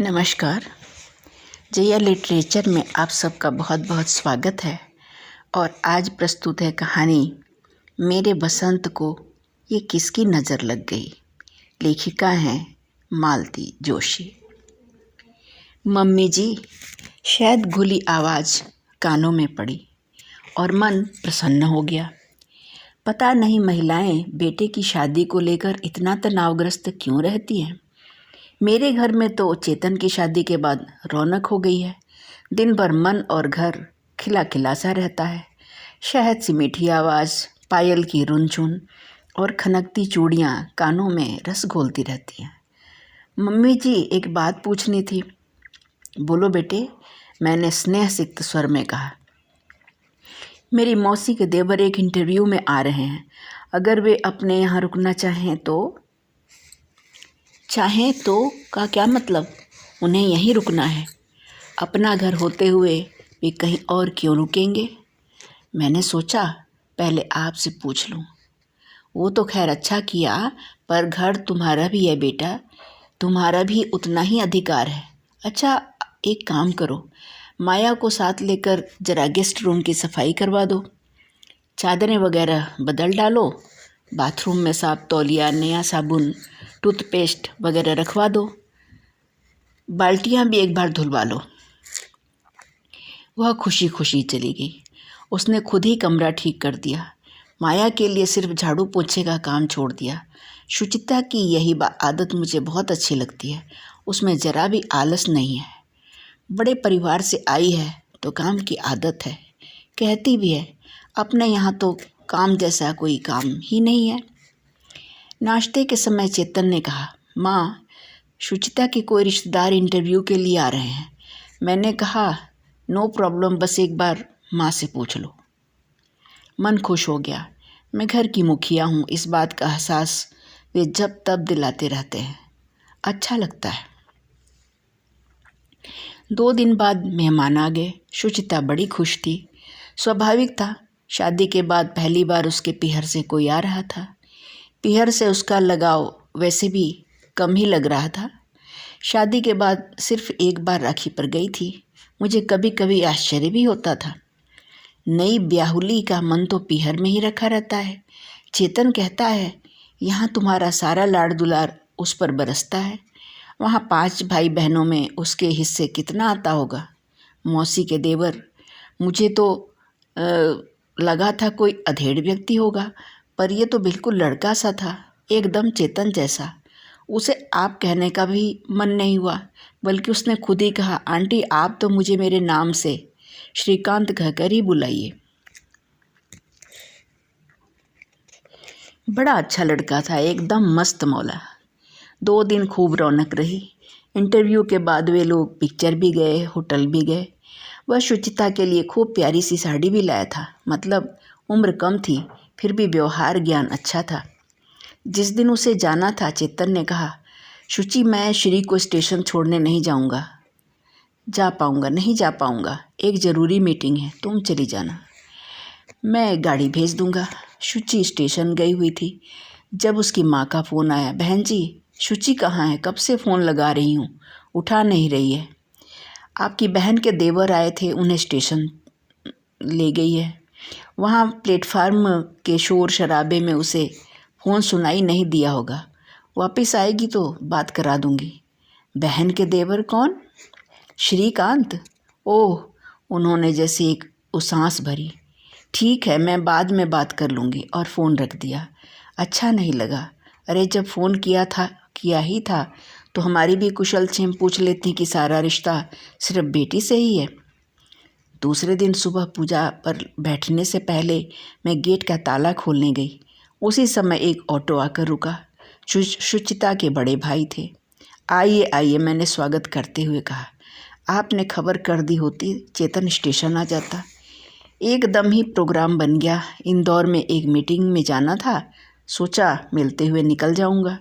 नमस्कार। जया लिटरेचर में आप सबका बहुत बहुत स्वागत है। और आज प्रस्तुत है कहानी मेरे बसंत को ये किसकी नज़र लग गई। लेखिका हैं मालती जोशी। मम्मी जी, शायद घुली आवाज़ कानों में पड़ी और मन प्रसन्न हो गया। पता नहीं महिलाएं बेटे की शादी को लेकर इतना तनावग्रस्त क्यों रहती हैं। मेरे घर में तो चेतन की शादी के बाद रौनक हो गई है। दिन भर मन और घर खिला खिला सा रहता है। शहद सी मीठी आवाज़, पायल की रुनझुन और खनकती चूड़ियाँ कानों में रस घोलती रहती हैं। मम्मी जी, एक बात पूछनी थी। बोलो बेटे, मैंने स्नेह सिक्त स्वर में कहा। मेरी मौसी के देवर एक इंटरव्यू में आ रहे हैं। अगर वे अपने यहाँ रुकना चाहें तो का क्या मतलब? उन्हें यहीं रुकना है। अपना घर होते हुए वे कहीं और क्यों रुकेंगे? मैंने सोचा पहले आपसे पूछ लूँ। वो तो खैर अच्छा किया, पर घर तुम्हारा भी है बेटा, तुम्हारा भी उतना ही अधिकार है। अच्छा, एक काम करो, माया को साथ लेकर जरा गेस्ट रूम की सफाई करवा दो। चादरें वगैरह बदल डालो, बाथरूम में साफ तौलिया, नया साबुन, टूथपेस्ट वगैरह रखवा दो। बाल्टियाँ भी एक बार धुलवा लो। वह खुशी खुशी चली गई। उसने खुद ही कमरा ठीक कर दिया। माया के लिए सिर्फ झाड़ू पोछे का काम छोड़ दिया। शुचिता की यही आदत मुझे बहुत अच्छी लगती है। उसमें ज़रा भी आलस नहीं है। बड़े परिवार से आई है तो काम की आदत है। कहती भी है, अपने यहाँ तो काम जैसा कोई काम ही नहीं है। नाश्ते के समय चेतन ने कहा, माँ, शुचिता के कोई रिश्तेदार इंटरव्यू के लिए आ रहे हैं। मैंने कहा, नो प्रॉब्लम, बस एक बार माँ से पूछ लो। मन खुश हो गया। मैं घर की मुखिया हूँ, इस बात का एहसास वे जब तब दिलाते रहते हैं। अच्छा लगता है। 2 दिन बाद मेहमान आ गए। शुचिता बड़ी खुश थी। स्वाभाविक था, शादी के बाद पहली बार उसके पीहर से कोई आ रहा था। पीहर से उसका लगाव वैसे भी कम ही लग रहा था। शादी के बाद सिर्फ एक बार राखी पर गई थी। मुझे कभी कभी आश्चर्य भी होता था। नई ब्याहुली का मन तो पीहर में ही रखा रहता है। चेतन कहता है, यहाँ तुम्हारा सारा लाड़ दुलार उस पर बरसता है। वहाँ 5 भाई बहनों में उसके हिस्से कितना आता होगा। मौसी के देवर, मुझे तो लगा था कोई अधेड़ व्यक्ति होगा, पर यह तो बिल्कुल लड़का सा था, एकदम चेतन जैसा। उसे आप कहने का भी मन नहीं हुआ, बल्कि उसने खुद ही कहा, आंटी आप तो मुझे मेरे नाम से श्रीकांत कहकर ही बुलाइए। बड़ा अच्छा लड़का था, एकदम मस्त मौला। 2 दिन खूब रौनक रही। इंटरव्यू के बाद वे लोग पिक्चर भी गए, होटल भी गए। वह शुचिता के लिए खूब प्यारी सी साड़ी भी लाया था। मतलब उम्र कम थी, फिर भी व्यवहार ज्ञान अच्छा था। जिस दिन उसे जाना था, चेतन ने कहा, शुचि, मैं श्री को स्टेशन छोड़ने नहीं जा पाऊँगा, एक ज़रूरी मीटिंग है, तुम चली जाना, मैं गाड़ी भेज दूँगा। शुचि स्टेशन गई हुई थी जब उसकी माँ का फ़ोन आया, बहन जी, शुचि कहाँ है? कब से फ़ोन लगा रही हूँ, उठा नहीं रही है। आपकी बहन के देवर आए थे, उन्हें स्टेशन ले गई है। वहाँ प्लेटफार्म के शोर शराबे में उसे फ़ोन सुनाई नहीं दिया होगा। वापस आएगी तो बात करा दूँगी। बहन के देवर कौन? श्रीकांत? ओह, उन्होंने जैसे एक उसास भरी। ठीक है, मैं बाद में बात कर लूँगी, और फ़ोन रख दिया। अच्छा नहीं लगा। अरे, जब फ़ोन किया ही था तो हमारी भी कुशल क्षेम पूछ लेती कि सारा रिश्ता सिर्फ बेटी से ही है। दूसरे दिन सुबह पूजा पर बैठने से पहले मैं गेट का ताला खोलने गई। उसी समय एक ऑटो आकर रुका। शुचिता के बड़े भाई थे। आइए आइए, मैंने स्वागत करते हुए कहा। आपने खबर कर दी होती, चेतन स्टेशन आ जाता। एकदम ही प्रोग्राम बन गया। इंदौर में एक मीटिंग में जाना था, सोचा मिलते हुए निकल जाऊंगा।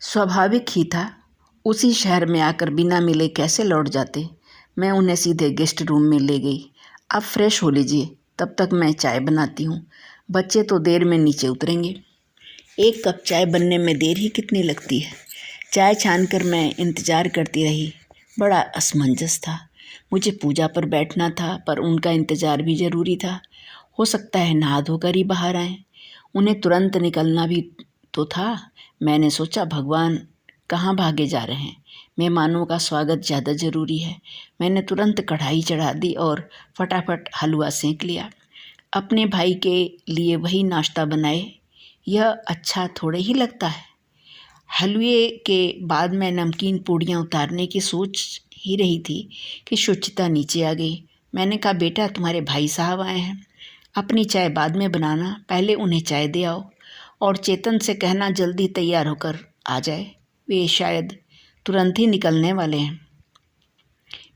स्वाभाविक ही था, उसी शहर में आकर बिना मिले कैसे लौट जाते। मैं उन्हें सीधे गेस्ट रूम में ले गई। आप फ्रेश हो लीजिए, तब तक मैं चाय बनाती हूँ। बच्चे तो देर में नीचे उतरेंगे। 1 कप चाय बनने में देर ही कितनी लगती है। चाय छानकर मैं इंतज़ार करती रही। बड़ा असमंजस था। मुझे पूजा पर बैठना था, पर उनका इंतज़ार भी ज़रूरी था। हो सकता है नहा धोकर ही बाहर आएँ। उन्हें तुरंत निकलना भी तो था। मैंने सोचा, भगवान कहाँ भागे जा रहे हैं, मेहमानों का स्वागत ज़्यादा ज़रूरी है। मैंने तुरंत कढ़ाई चढ़ा दी और फटाफट हलवा सेंक लिया। अपने भाई के लिए वही नाश्ता बनाए। यह अच्छा थोड़े ही लगता है। हलवे के बाद मैं नमकीन पूड़ियाँ उतारने की सोच ही रही थी कि सुचिता नीचे आ गई। मैंने कहा, बेटा तुम्हारे भाई साहब आए हैं, अपनी चाय बाद में बनाना, पहले उन्हें चाय दे आओ और चेतन से कहना जल्दी तैयार होकर आ जाए, वे शायद तुरंत ही निकलने वाले हैं।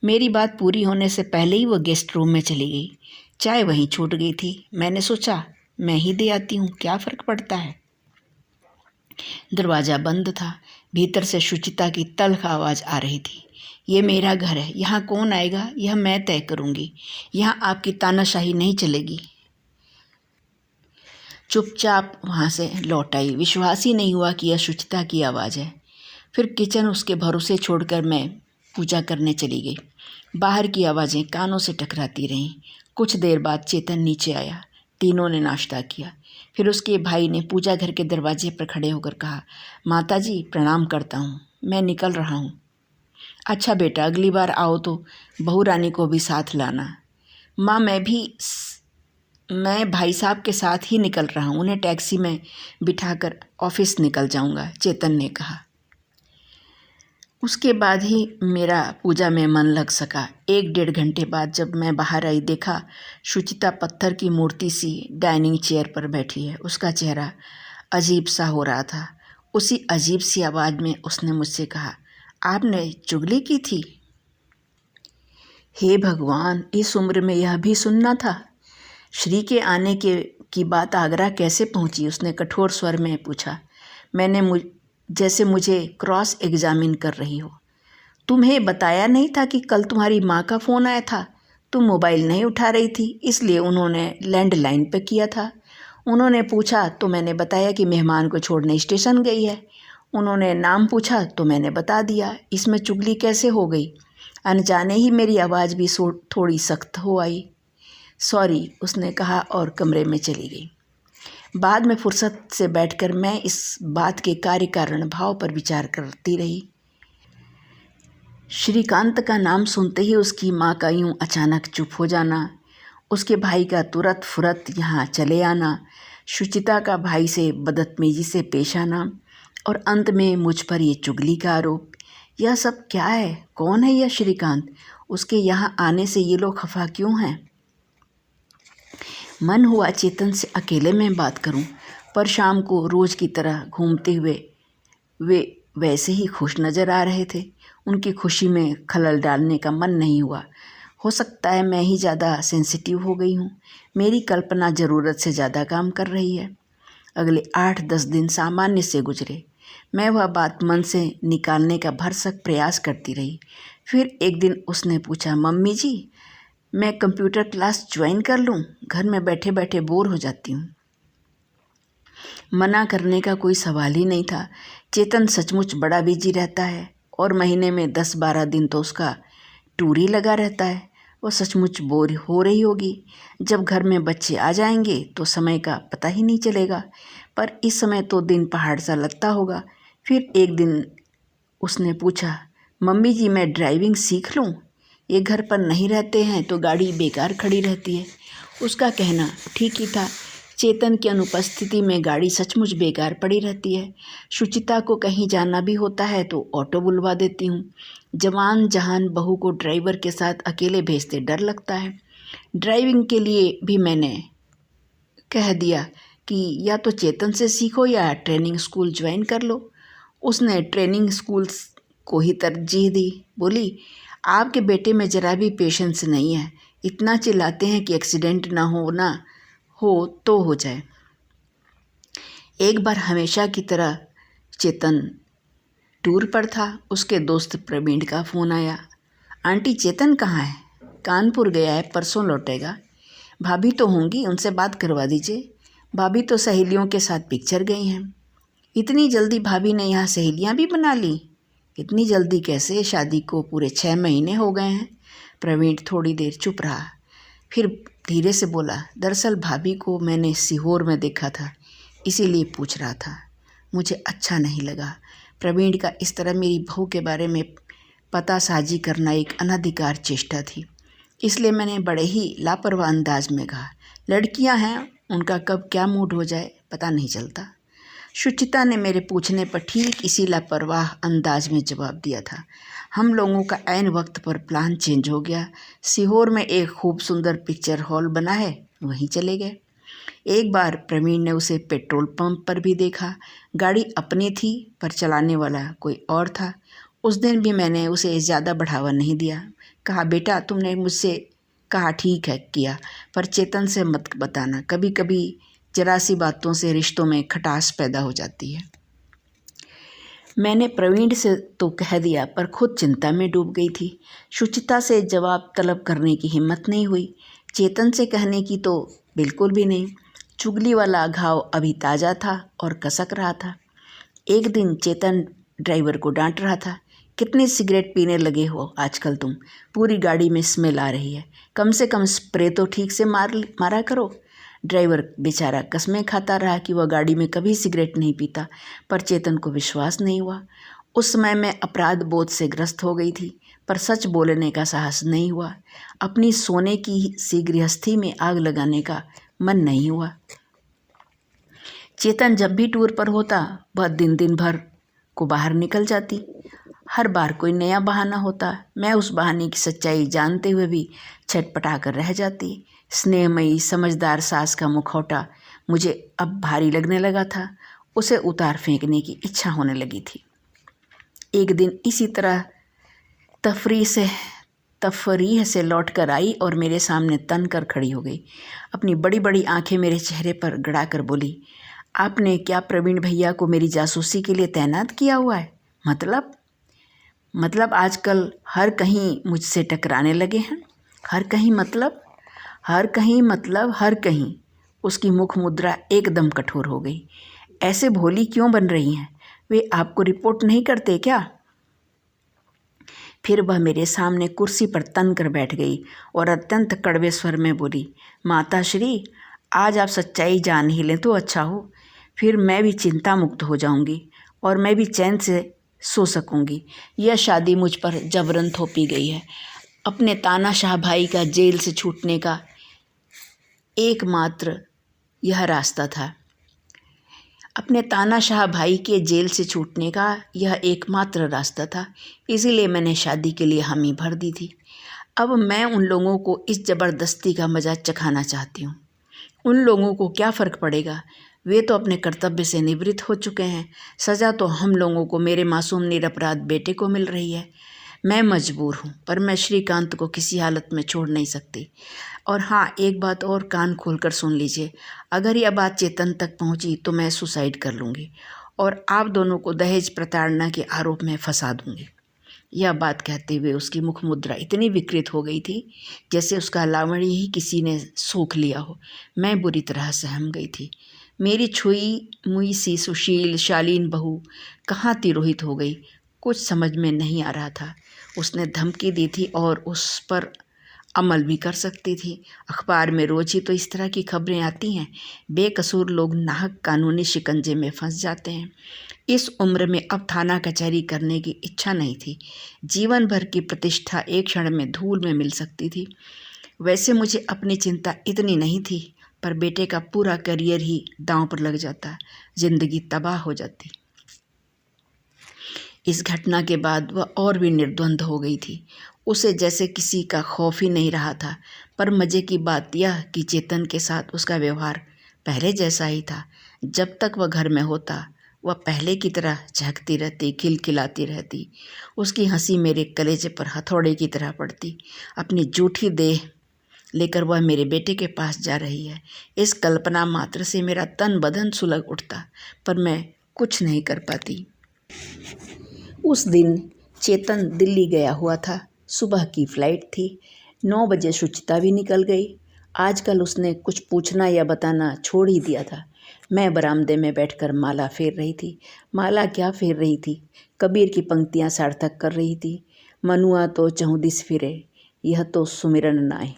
मेरी बात पूरी होने से पहले ही वो गेस्ट रूम में चली गई। चाय वहीं छूट गई थी। मैंने सोचा, मैं ही दे आती हूँ, क्या फ़र्क पड़ता है। दरवाज़ा बंद था। भीतर से सुचिता की तल्ख आवाज़ आ रही थी, ये मेरा घर है, यहाँ कौन आएगा यह मैं तय करूँगी। यहाँ आपकी तानाशाही नहीं चलेगी। चुपचाप वहाँ से लौट आई। विश्वास ही नहीं हुआ कि यह सुचिता की आवाज़ है। फिर किचन उसके भरोसे छोड़कर मैं पूजा करने चली गई। बाहर की आवाज़ें कानों से टकराती रहीं। कुछ देर बाद चेतन नीचे आया। तीनों ने नाश्ता किया। फिर उसके भाई ने पूजा घर के दरवाजे पर खड़े होकर कहा, माताजी प्रणाम करता हूँ, मैं निकल रहा हूँ। अच्छा बेटा, अगली बार आओ तो बहू रानी को भी साथ लाना। माँ, मैं भाई साहब के साथ ही निकल रहा हूँ, उन्हें टैक्सी में बिठाकर ऑफिस निकल जाऊँगा, चेतन ने कहा। उसके बाद ही मेरा पूजा में मन लग सका। 1-1.5 घंटे बाद जब मैं बाहर आई, देखा सुचिता पत्थर की मूर्ति सी डाइनिंग चेयर पर बैठी है। उसका चेहरा अजीब सा हो रहा था। उसी अजीब सी आवाज़ में उसने मुझसे कहा, आपने चुगली की थी? हे भगवान, इस उम्र में यह भी सुनना था। श्री के आने की बात आगरा कैसे पहुंची? उसने कठोर स्वर में पूछा। जैसे मुझे क्रॉस एग्जामिन कर रही हो। तुम्हें बताया नहीं था कि कल तुम्हारी माँ का फ़ोन आया था? तुम मोबाइल नहीं उठा रही थी, इसलिए उन्होंने लैंडलाइन पे किया था। उन्होंने पूछा तो मैंने बताया कि मेहमान को छोड़ने स्टेशन गई है। उन्होंने नाम पूछा तो मैंने बता दिया। इसमें चुगली कैसे हो गई? अनजाने ही मेरी आवाज़ भी थोड़ी सख्त हो आई। सॉरी, उसने कहा और कमरे में चली गई। बाद में फुर्सत से बैठकर मैं इस बात के कार्य कारण भाव पर विचार करती रही। श्रीकांत का नाम सुनते ही उसकी माँ का यूं अचानक चुप हो जाना, उसके भाई का तुरंत फुरत यहाँ चले आना, सुचिता का भाई से बदतमीजी से पेश आना और अंत में मुझ पर ये चुगली का आरोप। यह सब क्या है? कौन है यह श्रीकांत? उसके यहाँ आने से ये लोग खफा क्यों हैं? मन हुआ चेतन से अकेले में बात करूं, पर शाम को रोज़ की तरह घूमते हुए वे वैसे ही खुश नज़र आ रहे थे। उनकी खुशी में खलल डालने का मन नहीं हुआ। हो सकता है मैं ही ज़्यादा सेंसिटिव हो गई हूँ। मेरी कल्पना ज़रूरत से ज़्यादा काम कर रही है। अगले 8-10 दिन सामान्य से गुजरे। मैं वह बात मन से निकालने का भरसक प्रयास करती रही। फिर एक दिन उसने पूछा, मम्मी जी, मैं कंप्यूटर क्लास ज्वाइन कर लूँ? घर में बैठे बैठे बोर हो जाती हूँ। मना करने का कोई सवाल ही नहीं था। चेतन सचमुच बड़ा बिजी रहता है और महीने में 10-12 दिन तो उसका टूर ही लगा रहता है। वो सचमुच बोर हो रही होगी। जब घर में बच्चे आ जाएंगे तो समय का पता ही नहीं चलेगा, पर इस समय तो दिन पहाड़ सा लगता होगा। फिर एक दिन उसने पूछा, मम्मी जी मैं ड्राइविंग सीख लूँ? ये घर पर नहीं रहते हैं तो गाड़ी बेकार खड़ी रहती है। उसका कहना ठीक ही था। चेतन की अनुपस्थिति में गाड़ी सचमुच बेकार पड़ी रहती है। सुचिता को कहीं जाना भी होता है तो ऑटो बुलवा देती हूँ। जवान जहान बहू को ड्राइवर के साथ अकेले भेजते डर लगता है। ड्राइविंग के लिए भी मैंने कह दिया कि या तो चेतन से सीखो या ट्रेनिंग स्कूल ज्वाइन कर लो। उसने ट्रेनिंग स्कूल को ही तरजीह दी। बोली, आपके बेटे में ज़रा भी पेशेंस नहीं है। इतना चिल्लाते हैं कि एक्सीडेंट ना हो तो हो जाए। एक बार हमेशा की तरह चेतन टूर पर था। उसके दोस्त प्रवीण का फ़ोन आया। आंटी, चेतन कहाँ है? कानपुर गया है, परसों लौटेगा। भाभी तो होंगी, उनसे बात करवा दीजिए। भाभी तो सहेलियों के साथ पिक्चर गई हैं। इतनी जल्दी भाभी ने यहाँ सहेलियाँ भी बना ली? इतनी जल्दी कैसे? शादी को पूरे 6 महीने हो गए हैं। प्रवीण थोड़ी देर चुप रहा, फिर धीरे से बोला, दरअसल भाभी को मैंने सीहोर में देखा था, इसीलिए पूछ रहा था। मुझे अच्छा नहीं लगा। प्रवीण का इस तरह मेरी बहू के बारे में पता साझी करना एक अनधिकार चेष्टा थी, इसलिए मैंने बड़े ही लापरवाह अंदाज में कहा, लड़कियां हैं, उनका कब क्या मूड हो जाए पता नहीं चलता। सुचिता ने मेरे पूछने पर ठीक इसी लापरवाह अंदाज में जवाब दिया था। हम लोगों का ऐन वक्त पर प्लान चेंज हो गया। सीहोर में एक खूब सुंदर पिक्चर हॉल बना है, वहीं चले गए। एक बार प्रवीण ने उसे पेट्रोल पंप पर भी देखा। गाड़ी अपनी थी पर चलाने वाला कोई और था। उस दिन भी मैंने उसे ज़्यादा बढ़ावा नहीं दिया। कहा, बेटा तुमने मुझसे कहा ठीक है किया, पर चेतन से मत बताना। कभी कभी जरा सी बातों से रिश्तों में खटास पैदा हो जाती है। मैंने प्रवीण से तो कह दिया, पर खुद चिंता में डूब गई थी। सुचिता से जवाब तलब करने की हिम्मत नहीं हुई। चेतन से कहने की तो बिल्कुल भी नहीं। चुगली वाला घाव अभी ताज़ा था और कसक रहा था। एक दिन चेतन ड्राइवर को डांट रहा था, कितनी सिगरेट पीने लगे हो आजकल तुम, पूरी गाड़ी में स्मेल आ रही है, कम से कम स्प्रे तो ठीक से मारा करो। ड्राइवर बेचारा कसमें खाता रहा कि वह गाड़ी में कभी सिगरेट नहीं पीता, पर चेतन को विश्वास नहीं हुआ। उस समय मैं अपराध बोध से ग्रस्त हो गई थी, पर सच बोलने का साहस नहीं हुआ। अपनी सोने की सी गृहस्थी में आग लगाने का मन नहीं हुआ। चेतन जब भी टूर पर होता, वह दिन भर को बाहर निकल जाती। हर बार कोई नया बहाना होता। मैं उस बहाने की सच्चाई जानते हुए भी छटपटा कर रह जाती। स्नेहमयी समझदार सास का मुखौटा मुझे अब भारी लगने लगा था। उसे उतार फेंकने की इच्छा होने लगी थी। एक दिन इसी तरह तफरीह से लौट कर आई और मेरे सामने तन कर खड़ी हो गई। अपनी बड़ी बड़ी आंखें मेरे चेहरे पर गड़ा कर बोली, आपने क्या प्रवीण भैया को मेरी जासूसी के लिए तैनात किया हुआ है? मतलब आजकल हर कहीं मुझसे टकराने लगे हैं। हर कहीं। उसकी मुख मुद्रा एकदम कठोर हो गई। ऐसे भोली क्यों बन रही हैं? वे आपको रिपोर्ट नहीं करते क्या? फिर वह मेरे सामने कुर्सी पर तन कर बैठ गई और अत्यंत कड़वे स्वर में बोली, माता श्री, आज आप सच्चाई जान ही लें तो अच्छा हो। फिर मैं भी चिंता मुक्त हो जाऊंगी और मैं भी चैन से सो सकूंगी। यह शादी मुझ पर जबरन थोपी गई है। अपने तानाशाह भाई का जेल से छूटने का एकमात्र यह रास्ता था। इसीलिए मैंने शादी के लिए हामी भर दी थी। अब मैं उन लोगों को इस ज़बरदस्ती का मज़ा चखाना चाहती हूँ। उन लोगों को क्या फ़र्क पड़ेगा? वे तो अपने कर्तव्य से निवृत्त हो चुके हैं। सज़ा तो हम लोगों को, मेरे मासूम निरपराध बेटे को मिल रही है। मैं मजबूर हूँ, पर मैं श्रीकांत को किसी हालत में छोड़ नहीं सकती। और हाँ, एक बात और कान खोलकर सुन लीजिए, अगर यह बात चेतन तक पहुँची तो मैं सुसाइड कर लूँगी और आप दोनों को दहेज प्रताड़ना के आरोप में फंसा दूँगी। यह बात कहते हुए उसकी मुख मुद्रा इतनी विकृत हो गई थी जैसे उसका लावण्य ही किसी ने सूख लिया हो। मैं बुरी तरह सहम गई थी। मेरी छुई मुई सी सुशील शालीन बहू कहाँ तिरोहित हो गई, कुछ समझ में नहीं आ रहा था। उसने धमकी दी थी और उस पर अमल भी कर सकती थी। अखबार में रोज ही तो इस तरह की खबरें आती हैं। बेकसूर लोग नाहक कानूनी शिकंजे में फंस जाते हैं। इस उम्र में अब थाना कचहरी करने की इच्छा नहीं थी। जीवन भर की प्रतिष्ठा एक क्षण में धूल में मिल सकती थी। वैसे मुझे अपनी चिंता इतनी नहीं थी, पर बेटे का पूरा करियर ही दांव पर लग जाता, जिंदगी तबाह हो जाती। इस घटना के बाद वह और भी निर्द्वंद हो गई थी। उसे जैसे किसी का खौफ ही नहीं रहा था। पर मज़े की बात यह कि चेतन के साथ उसका व्यवहार पहले जैसा ही था। जब तक वह घर में होता, वह पहले की तरह झहकती रहती, खिलखिलाती रहती। उसकी हंसी मेरे कलेजे पर हथौड़े की तरह पड़ती। अपनी जूठी देह लेकर वह मेरे बेटे के पास जा रही है, इस कल्पना मात्र से मेरा तन बदन सुलग उठता, पर मैं कुछ नहीं कर पाती। उस दिन चेतन दिल्ली गया हुआ था। सुबह की फ्लाइट थी। 9 बजे सुचिता भी निकल गई। आजकल उसने कुछ पूछना या बताना छोड़ ही दिया था। मैं बरामदे में बैठकर माला फेर रही थी। माला क्या फेर रही थी, कबीर की पंक्तियाँ सार्थक कर रही थी। मनुआ तो चहुदिस फिरे, यह तो सुमिरन नाय।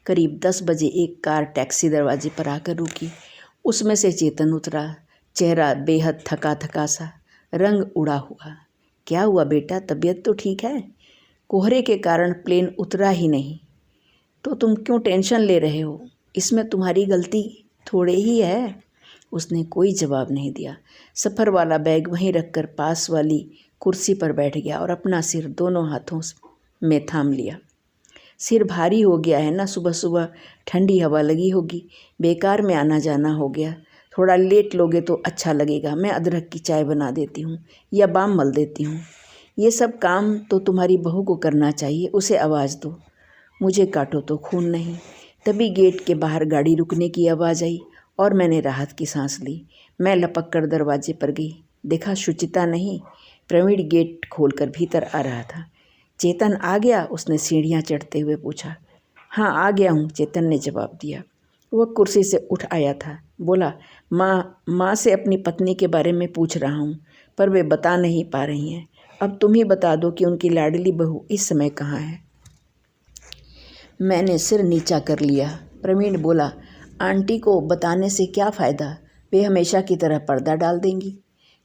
करीब 10 बजे एक कार टैक्सी दरवाजे पर आकर रुकी। उसमें से चेतन उतरा, चेहरा बेहद थका थका सा, रंग उड़ा हुआ। क्या हुआ बेटा, तबीयत तो ठीक है? कोहरे के कारण प्लेन उतरा ही नहीं। तो तुम क्यों टेंशन ले रहे हो? इसमें तुम्हारी गलती थोड़े ही है। उसने कोई जवाब नहीं दिया। सफ़र वाला बैग वहीं रखकर पास वाली कुर्सी पर बैठ गया और अपना सिर दोनों हाथों में थाम लिया। सिर भारी हो गया है ना, सुबह सुबह ठंडी हवा लगी होगी, बेकार में आना जाना हो गया। थोड़ा लेट लोगे तो अच्छा लगेगा। मैं अदरक की चाय बना देती हूँ या बाम मल देती हूँ। ये सब काम तो तुम्हारी बहू को करना चाहिए, उसे आवाज़ दो। मुझे काटो तो खून नहीं। तभी गेट के बाहर गाड़ी रुकने की आवाज़ आई और मैंने राहत की सांस ली। मैं लपक कर दरवाजे पर गई। देखा शुचिता नहीं, प्रवीण गेट खोलकर भीतर आ रहा था। चेतन आ गया? उसने सीढ़ियाँ चढ़ते हुए पूछा। हाँ आ गया हूँ, चेतन ने जवाब दिया। वह कुर्सी से उठ आया था। बोला, माँ से अपनी पत्नी के बारे में पूछ रहा हूँ, पर वे बता नहीं पा रही हैं। अब तुम ही बता दो कि उनकी लाडली बहू इस समय कहाँ है। मैंने सिर नीचा कर लिया। प्रवीण बोला, आंटी को बताने से क्या फ़ायदा, वे हमेशा की तरह पर्दा डाल देंगी।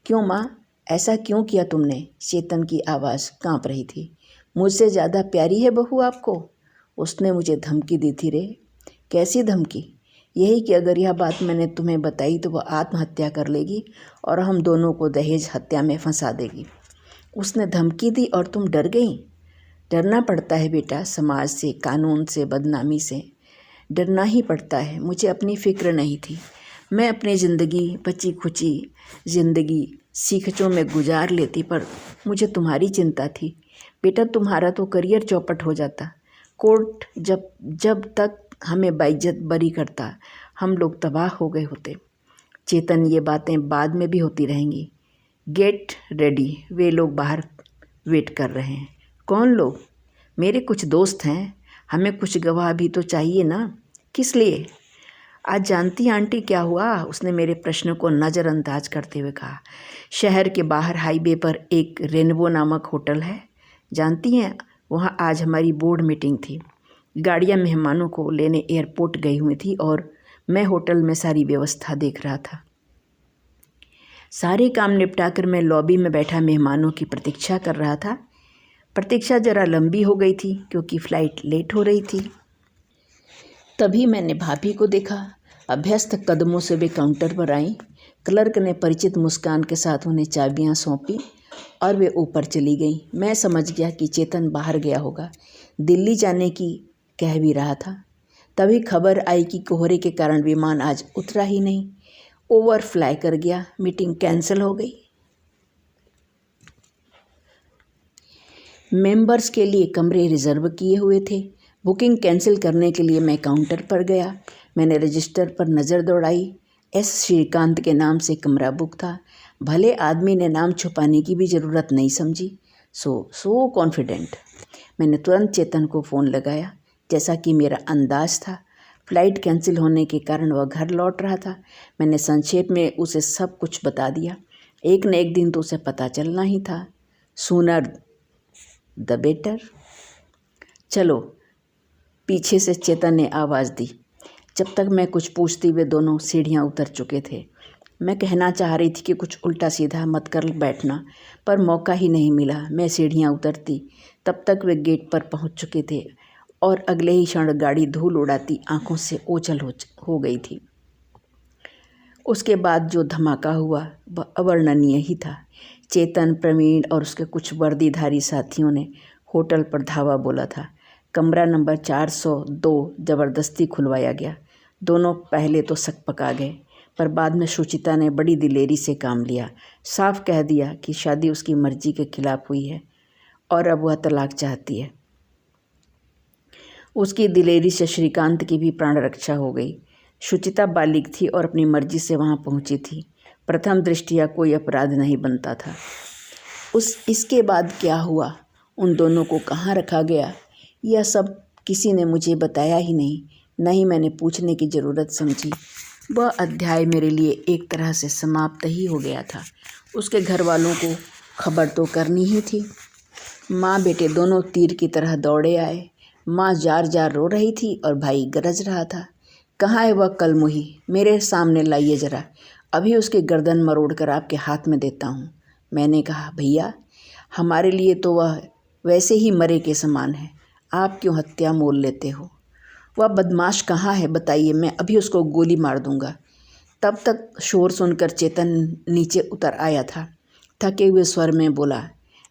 क्यों माँ, ऐसा क्यों किया तुमने? चेतन की आवाज़ काँप रही थी। मुझसे ज़्यादा प्यारी है बहू आपको? उसने मुझे धमकी दी थी रे। कैसी धमकी? यही कि अगर यह बात मैंने तुम्हें बताई तो वह आत्महत्या कर लेगी और हम दोनों को दहेज हत्या में फंसा देगी। उसने धमकी दी और तुम डर गई? डरना पड़ता है बेटा, समाज से, कानून से, बदनामी से डरना ही पड़ता है। मुझे अपनी फ़िक्र नहीं थी। मैं अपनी ज़िंदगी, बची खुची ज़िंदगी सीखचों में गुजार लेती, पर मुझे तुम्हारी चिंता थी। बेटा तुम्हारा तो करियर चौपट हो जाता। कोर्ट जब तक हमें बाइज्जत बरी करता, हम लोग तबाह हो गए होते। चेतन, ये बातें बाद में भी होती रहेंगी। गेट रेडी, वे लोग बाहर वेट कर रहे हैं। कौन लोग? मेरे कुछ दोस्त हैं। हमें कुछ गवाह भी तो चाहिए ना। किस लिए? आज जानती आंटी क्या हुआ? उसने मेरे प्रश्न को नज़रअंदाज करते हुए कहा। शहर के बाहर हाईवे पर एक रेनबो नामक होटल है, जानती हैं? वहाँ आज हमारी बोर्ड मीटिंग थी। गाड़ियाँ मेहमानों को लेने एयरपोर्ट गई हुई थी और मैं होटल में सारी व्यवस्था देख रहा था। सारे काम निपटाकर मैं लॉबी में बैठा मेहमानों की प्रतीक्षा कर रहा था। प्रतीक्षा जरा लंबी हो गई थी क्योंकि फ़्लाइट लेट हो रही थी। तभी मैंने भाभी को देखा। अभ्यस्त कदमों से वे काउंटर पर आईं। क्लर्क ने परिचित मुस्कान के साथ उन्हें चाबियां सौंपी और वे ऊपर चली गईं। मैं समझ गया कि चेतन बाहर गया होगा, दिल्ली जाने की कह भी रहा था। तभी खबर आई कि कोहरे के कारण विमान आज उतरा ही नहीं, ओवर फ्लाई कर गया। मीटिंग कैंसिल हो गई। मेंबर्स के लिए कमरे रिजर्व किए हुए थे। बुकिंग कैंसिल करने के लिए मैं काउंटर पर गया। मैंने रजिस्टर पर नज़र दौड़ाई। एस श्रीकांत के नाम से कमरा बुक था। भले आदमी ने नाम छुपाने की भी ज़रूरत नहीं समझी। So confident. मैंने तुरंत चेतन को फ़ोन लगाया, जैसा कि मेरा अंदाज़ था। फ़्लाइट कैंसिल होने के कारण वह घर लौट रहा था। मैंने संक्षेप में उसे सब कुछ बता दिया। एक न एक दिन तो उसे पता चलना ही था। Sooner the better. चलो, पीछे से चेतन ने आवाज़ दी। जब तक मैं कुछ पूछती वे दोनों सीढ़ियाँ उतर चुके थे। मैं कहना चाह रही थी कि कुछ उल्टा सीधा मत कर बैठना, पर मौका ही नहीं मिला। मैं सीढ़ियाँ उतरती तब तक वे गेट पर पहुँच चुके थे और अगले ही क्षण गाड़ी धूल उड़ाती आंखों से ओझल हो गई थी। उसके बाद जो धमाका हुआ वह अवर्णनीय ही था। चेतन, प्रवीण और उसके कुछ वर्दीधारी साथियों ने होटल पर धावा बोला था। कमरा नंबर 402 ज़बरदस्ती खुलवाया गया। दोनों पहले तो सकपका गए, पर बाद में सुचिता ने बड़ी दिलेरी से काम लिया। साफ कह दिया कि शादी उसकी मर्जी के खिलाफ हुई है और अब वह तलाक चाहती है। उसकी दिलेरी से श्रीकांत की भी प्राण रक्षा हो गई। सुचिता बालिग थी और अपनी मर्जी से वहाँ पहुँची थी। प्रथम दृष्टिया कोई अपराध नहीं बनता था। इसके बाद क्या हुआ, उन दोनों को कहाँ रखा गया, यह सब किसी ने मुझे बताया ही नहीं, न ही मैंने पूछने की ज़रूरत समझी। वह अध्याय मेरे लिए एक तरह से समाप्त ही हो गया था। उसके घर वालों को खबर तो करनी ही थी। माँ बेटे दोनों तीर की तरह दौड़े आए। माँ जार जार रो रही थी और भाई गरज रहा था। कहाँ है वह कलमुही? मेरे सामने लाइए जरा, अभी उसकी गर्दन मरोड़ कर आपके हाथ में देता हूँ। मैंने कहा, भैया हमारे लिए तो वह वैसे ही मरे के समान है, आप क्यों हत्या मोल लेते हो? वह बदमाश कहाँ है बताइए, मैं अभी उसको गोली मार दूंगा। तब तक शोर सुनकर चेतन नीचे उतर आया था। थके हुए स्वर में बोला,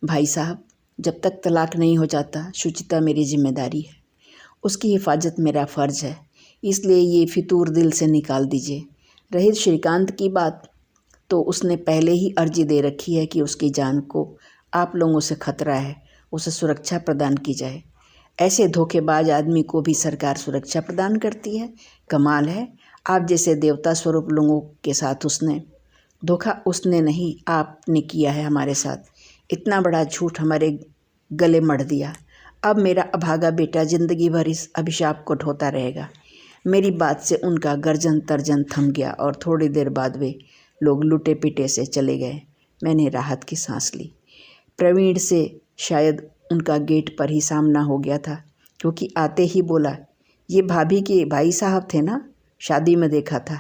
भाई साहब जब तक तलाक नहीं हो जाता शुचिता मेरी जिम्मेदारी है, उसकी हिफाजत मेरा फ़र्ज़ है, इसलिए ये फितूर दिल से निकाल दीजिए। रही श्रीकांत की बात, तो उसने पहले ही अर्जी दे रखी है कि उसकी जान को आप लोगों से खतरा है, उसे सुरक्षा प्रदान की जाए। ऐसे धोखेबाज आदमी को भी सरकार सुरक्षा प्रदान करती है। कमाल है, आप जैसे देवता स्वरूप लोगों के साथ उसने धोखा उसने नहीं आपने किया है हमारे साथ। इतना बड़ा झूठ हमारे गले मढ़ दिया। अब मेरा अभागा बेटा जिंदगी भर इस अभिशाप को ढोता रहेगा। मेरी बात से उनका गर्जन तर्जन थम गया और थोड़ी देर बाद वे लोग लुटे पिटे से चले गए। मैंने राहत की सांस ली। प्रवीण से शायद उनका गेट पर ही सामना हो गया था, क्योंकि आते ही बोला, ये भाभी के भाई साहब थे ना, शादी में देखा था।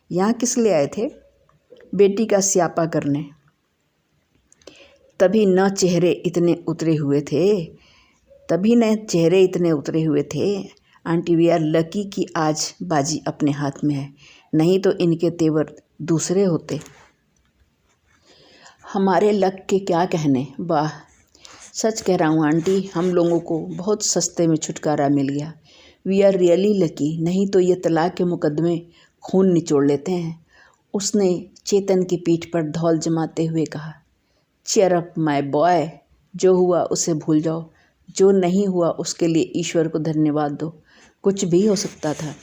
यहाँ किस लिए आए थे? बेटी का स्यापा करने। तभी न चेहरे इतने उतरे हुए थे। आंटी वी आर लकी कि आज बाजी अपने हाथ में है, नहीं तो इनके तेवर दूसरे होते। हमारे लक के क्या कहने। वाह, सच कह रहा हूँ आंटी, हम लोगों को बहुत सस्ते में छुटकारा मिल गया। वी आर रियली लकी, नहीं तो ये तलाक के मुकदमे खून निचोड़ लेते हैं। उसने चेतन की पीठ पर धौल जमाते हुए कहा, चीयर अप माय बॉय, जो हुआ उसे भूल जाओ, जो नहीं हुआ उसके लिए ईश्वर को धन्यवाद दो। कुछ भी हो सकता था।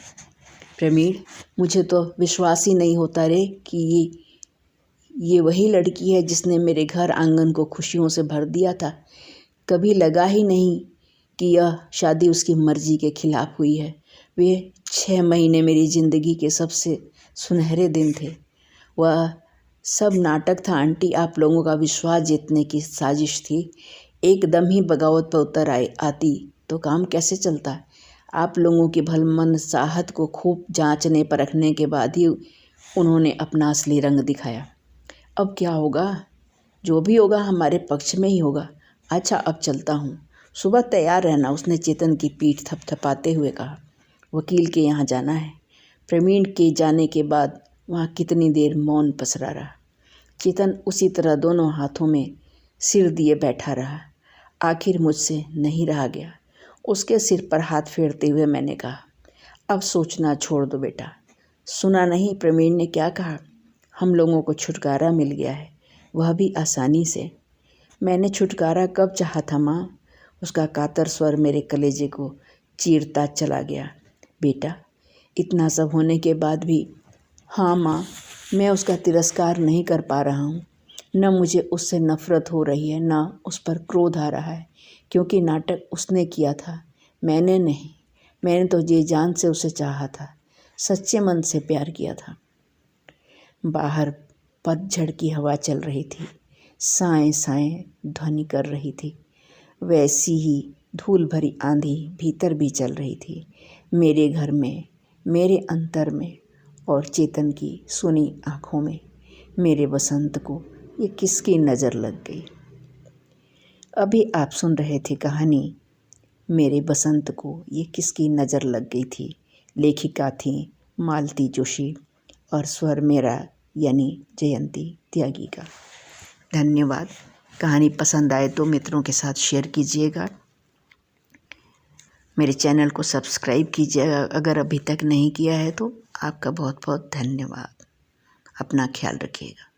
प्रवीण, मुझे तो विश्वास ही नहीं होता रे कि ये वही लड़की है जिसने मेरे घर आंगन को खुशियों से भर दिया था। कभी लगा ही नहीं कि यह शादी उसकी मर्जी के खिलाफ हुई है। वे 6 महीने मेरी ज़िंदगी के सबसे सुनहरे दिन थे। वह सब नाटक था आंटी, आप लोगों का विश्वास जीतने की साजिश थी। एकदम ही बगावत पर उतर आती तो काम कैसे चलता? आप लोगों की भलमनसाहत को खूब जांचने परखने के बाद ही उन्होंने अपना असली रंग दिखाया। अब क्या होगा? जो भी होगा हमारे पक्ष में ही होगा। अच्छा अब चलता हूँ, सुबह तैयार रहना, उसने चेतन की पीठ थपथपाते हुए कहा। वकील के यहाँ जाना है। प्रवीण के जाने के बाद वहाँ कितनी देर मौन पसरा रहा। चेतन उसी तरह दोनों हाथों में सिर दिए बैठा रहा। आखिर मुझसे नहीं रहा गया। उसके सिर पर हाथ फेरते हुए मैंने कहा, अब सोचना छोड़ दो बेटा। सुना नहीं प्रवीण ने क्या कहा? हम लोगों को छुटकारा मिल गया है, वह भी आसानी से। मैंने छुटकारा कब चाहा था माँ? उसका कातर स्वर मेरे कलेजे को चीरता चला गया। बेटा, इतना सब होने के बाद भी, हाँ माँ, मैं उसका तिरस्कार नहीं कर पा रहा हूँ। न मुझे उससे नफ़रत हो रही है, न उस पर क्रोध आ रहा है, क्योंकि नाटक उसने किया था, मैंने नहीं। मैंने तो जी जान से उसे चाहा था, सच्चे मन से प्यार किया था। बाहर पतझड़ की हवा चल रही थी, साएं साएं ध्वनि कर रही थी। वैसी ही धूल भरी आंधी भीतर भी चल रही थी, मेरे घर में, मेरे अंतर में और चेतन की सुनी आँखों में। मेरे बसंत को ये किसकी नज़र लग गई? अभी आप सुन रहे थे कहानी मेरे बसंत को ये किसकी नज़र लग गई थी। लेखिका थी मालती जोशी और स्वर मेरा यानी जयंती त्यागी का। धन्यवाद। कहानी पसंद आए तो मित्रों के साथ शेयर कीजिएगा। मेरे चैनल को सब्सक्राइब कीजिएगा अगर अभी तक नहीं किया है तो। आपका बहुत बहुत धन्यवाद। अपना ख्याल रखिएगा।